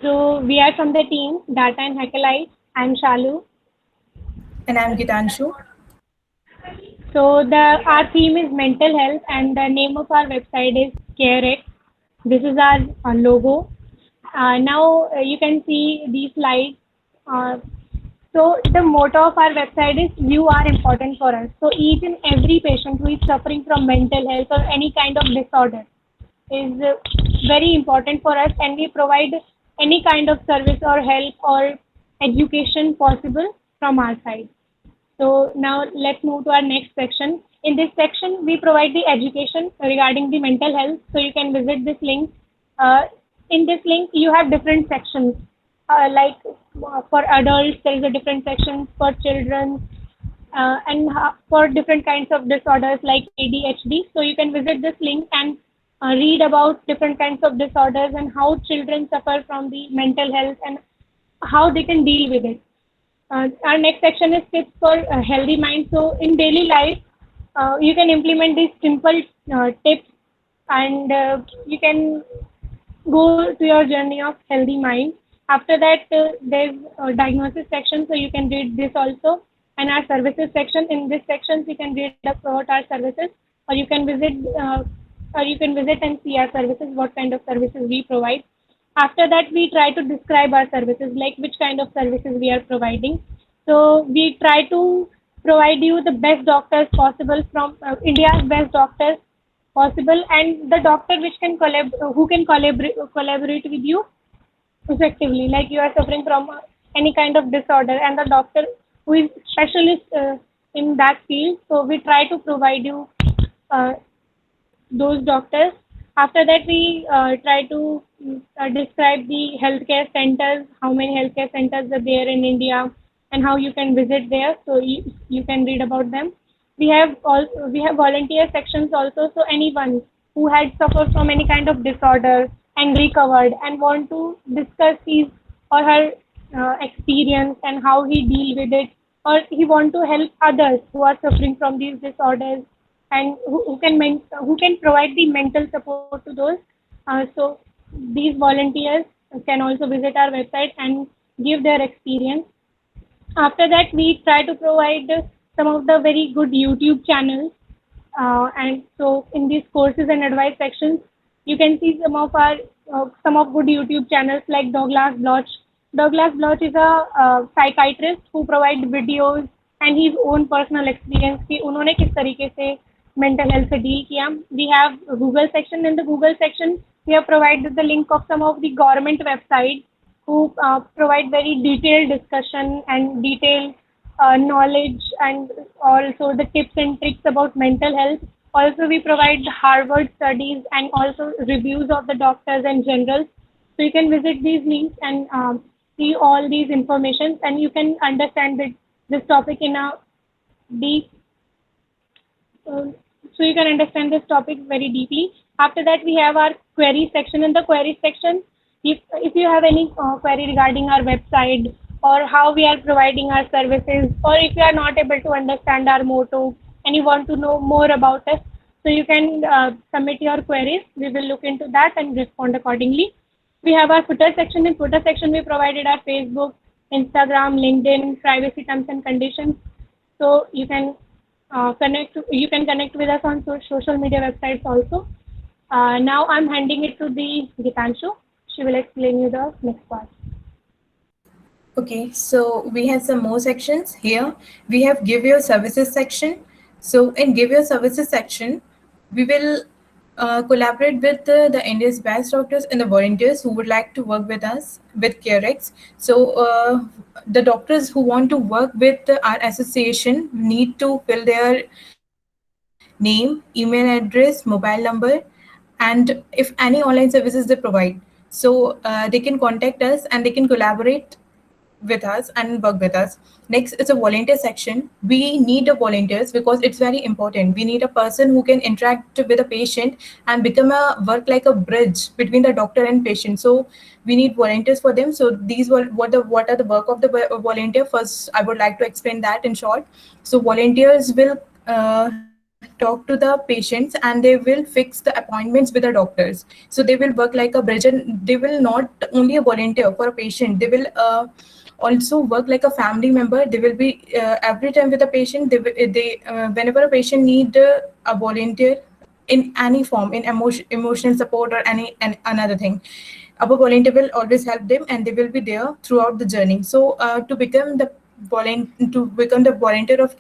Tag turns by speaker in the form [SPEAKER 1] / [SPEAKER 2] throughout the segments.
[SPEAKER 1] So we are from the team Data and Hackalites. I'm Shalu.
[SPEAKER 2] And I'm Gitanshu.
[SPEAKER 1] So the our theme is mental health, and the name of our website is CareX. This is our logo. Now you can see these slides. Uh, so the motto of our website is "You are important for us." So each and every patient who is suffering from mental health or any kind of disorder is very important for us, and we provide any kind of service or help or education possible from our side. So now let's move to our next section. In this section, we provide the education regarding the mental health. So you can visit this link. Uh, in this link, you have different sections. Like for adults, there is a different section for children, and for different kinds of disorders like ADHD. So you can visit this link and read about different kinds of disorders and how children suffer from the mental health and how they can deal with it. Our next section is tips for a healthy mind. So in daily life, you can implement these simple tips, and you can go to your journey of healthy mind. After that, there's a diagnosis section, so you can read this also, and our services section. In this section, you can read about our services, or you can visit, or you can visit and see our services, what kind of services we provide. After that, we try to describe our services, like which kind of services we are providing. So we try to provide you the best doctors possible from India's best doctors possible, and the doctor which can who can collaborate with you effectively, like you are suffering from any kind of disorder, and the doctor who is specialist in that field. So we try to provide you uh, those doctors. After that, we try to describe the healthcare centers, how many healthcare centers are there in India, and how you can visit there. So you can read about them. We have volunteer sections also. So anyone who had suffered from any kind of disorder and recovered and want to discuss his or her experience and how he deal with it, or he want to help others who are suffering from these disorders, and who can provide the mental support to those. So these volunteers can also visit our website and give their experience. After that, we try to provide some of the very good YouTube channels. And so in these courses and advice sections, you can see some of good YouTube channels like Douglas Bloch. Douglas Bloch is a psychiatrist who provides videos and his own personal experience कि उन्होंने किस तरीके से mental health से deal किया. We have Google section. In the Google section, we have provided the link of some of the government websites who provide very detailed discussion and detailed knowledge, and also the tips and tricks about mental health. Also, we provide Harvard studies and also reviews of the doctors and generals. So you can visit these links and see all these information, and you can understand this topic in a deep. Uh, so you can understand this topic very deeply. After that, we have our query section. In the query section, if you have any query regarding our website or how we are providing our services, or if you are not able to understand our motto and you want to know more about us, so you can submit your queries. We will look into that and respond accordingly. We have our footer section. In footer section, we provided our Facebook, Instagram, LinkedIn, privacy terms and conditions. So you can connect with us on social media websites also. Now I'm handing it to the Gitanshu. She will explain you the next part.
[SPEAKER 2] Okay, so we have some more sections here. We have give your services section. So in give your services section, we will collaborate with the India's best doctors and the volunteers who would like to work with us with CareX. So the doctors who want to work with our association need to fill their name, email address, mobile number, and if any online services they provide. So they can contact us and they can collaborate with us and work with us. Next is a volunteer section. We need a volunteers because it's very important. We need a person who can interact with a patient and become a work like a bridge between the doctor and patient. So we need volunteers for them. So these were what are the work of the volunteer. First, I would like to explain that in short. So volunteers will talk to the patients and they will fix the appointments with the doctors. So they will work like a bridge, and they will not only a volunteer for a patient, they will also work like a family member. They will be every time with a patient. They whenever a patient need a volunteer in any form, in emotional support or any another thing, our volunteer will always help them and they will be there throughout the journey. So to become the volunteer of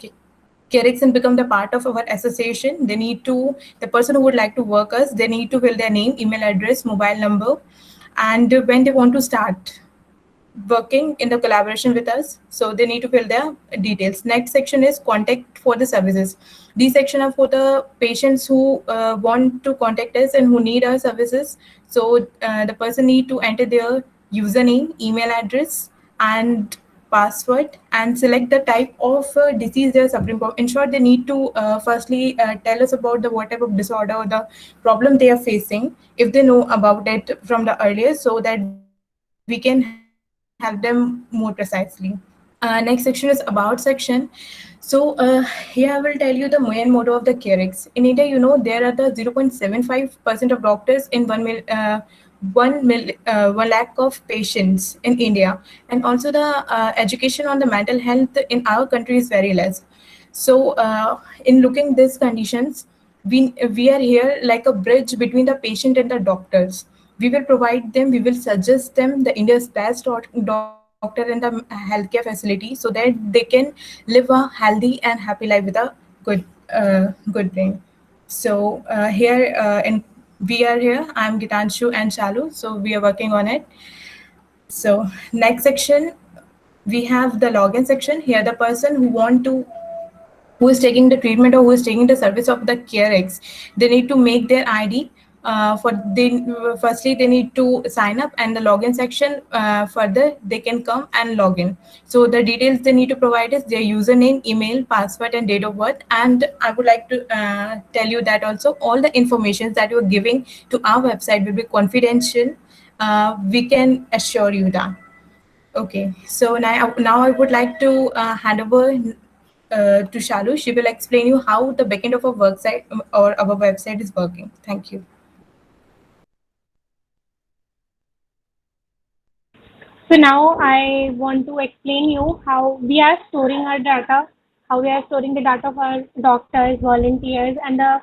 [SPEAKER 2] Carix and become the part of our association, they need to, the person who would like to work us, they need to fill their name, email address, mobile number, and when they want to start working in the collaboration with us, so they need to fill their details. Next section is contact for the services. These section are for the patients who want to contact us and who need our services. So the person need to enter their username, email address, and password, and select the type of disease they are suffering from. In short, they need to firstly tell us about the what type of disorder or the problem they are facing, if they know about it from the earlier, so that we can help them more precisely. Next section is about section. So here I will tell you the main motto of the Carex. In India, there are the 0.75% of doctors in 1 lakh of patients in India, and also the education on the mental health in our country is very less. So in looking these conditions, we are here like a bridge between the patient and the doctors. We will provide them, we will suggest them the India's best doctor in the healthcare facility, so that they can live a healthy and happy life with a good good brain. So here and we are here. I'm Gitanshu and Shalu, so we are working on it. So next section, we have the login section. Here, the person who is taking the treatment or who is taking the service of the CareX, they need to make their ID. Firstly they need to sign up, and the login section further they can come and log in. So the details they need to provide is their username, email, password, and date of birth. And I would like to tell you that also all the information that you are giving to our website will be confidential. We can assure you that. Okay, so now I would like to hand over to Shalu. She will explain you how the backend of our website or our website is working. Thank you.
[SPEAKER 1] So now I want to explain you how we are storing our data, how we are storing the data of our doctors, volunteers, and the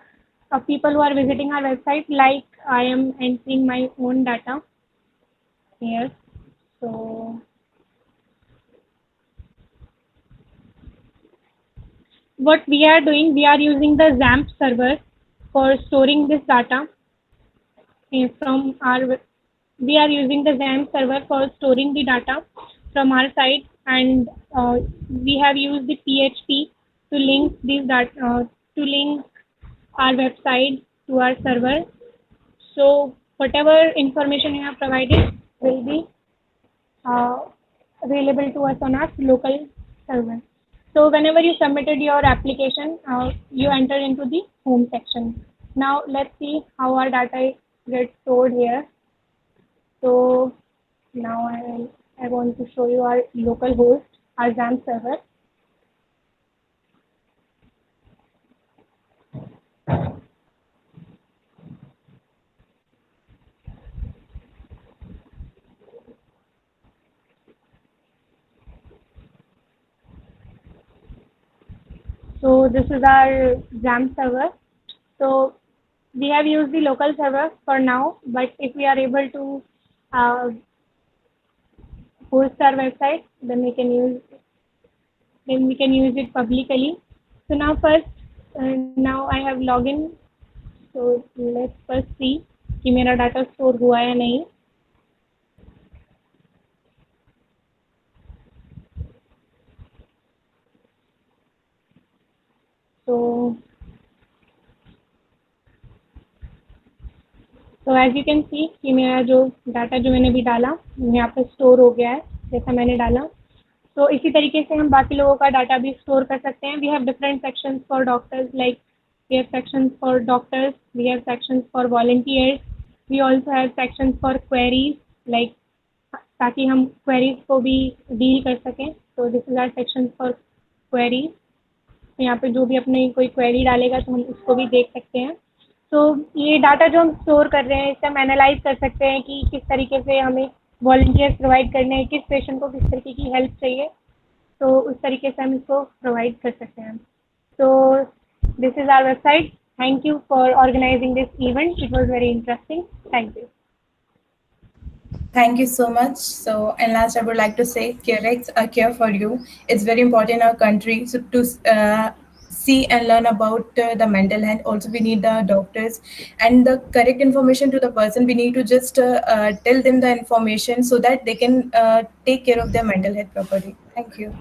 [SPEAKER 1] people who are visiting our website. Like I am entering my own data here. So what we are doing, we are using the XAMPP server for storing this data from our. We are using the XAMPP server for storing the data from our site, and we have used the PHP to link these data to link our website to our server. So whatever information you have provided will be uh, available to us on our local server. So whenever you submitted your application, you enter into the home section. Now let's see how our data gets stored here. So now I want to show you our local host, our XAMPP server. So this is our XAMPP server. So we have used the local server for now, but if we are able to host our website, then we can use it publicly. So now first, now I have login. So let's first see कि मेरा data store हुआ या नहीं. So as you can see कि मेरा जो data जो मैंने भी डाला यहाँ पे स्टोर हो गया है जैसा मैंने डाला. तो इसी तरीके से हम बाकी लोगों का डाटा भी स्टोर कर सकते हैं. We have different sections for doctors, like we have sections for doctors, we have sections for volunteers, we also have sections for queries, like ताकि हम queries को भी deal कर सकें. So this is our section for queries. यहाँ पे जो भी अपनी कोई क्वेरी डालेगा तो हम उसको भी देख सकते हैं। तो ये डाटा जो हम स्टोर कर रहे हैं इससे हम एनालाइज कर सकते हैं कि किस तरीके से हमें वॉलंटियर्स प्रोवाइड करने हैं, किस पेशेंट को किस तरीके की हेल्प चाहिए, तो उस तरीके से हम इसको प्रोवाइड कर सकते हैं। तो this is our website. Thank you for organising this event, it was very interesting. Thank you.
[SPEAKER 2] Thank you so much. So, and last, I would like to say, CareX are care for you. It's very important in our country to see and learn about the mental health. Also, we need the doctors and the correct information to the person. We need to just tell them the information so that they can take care of their mental health properly. Thank you.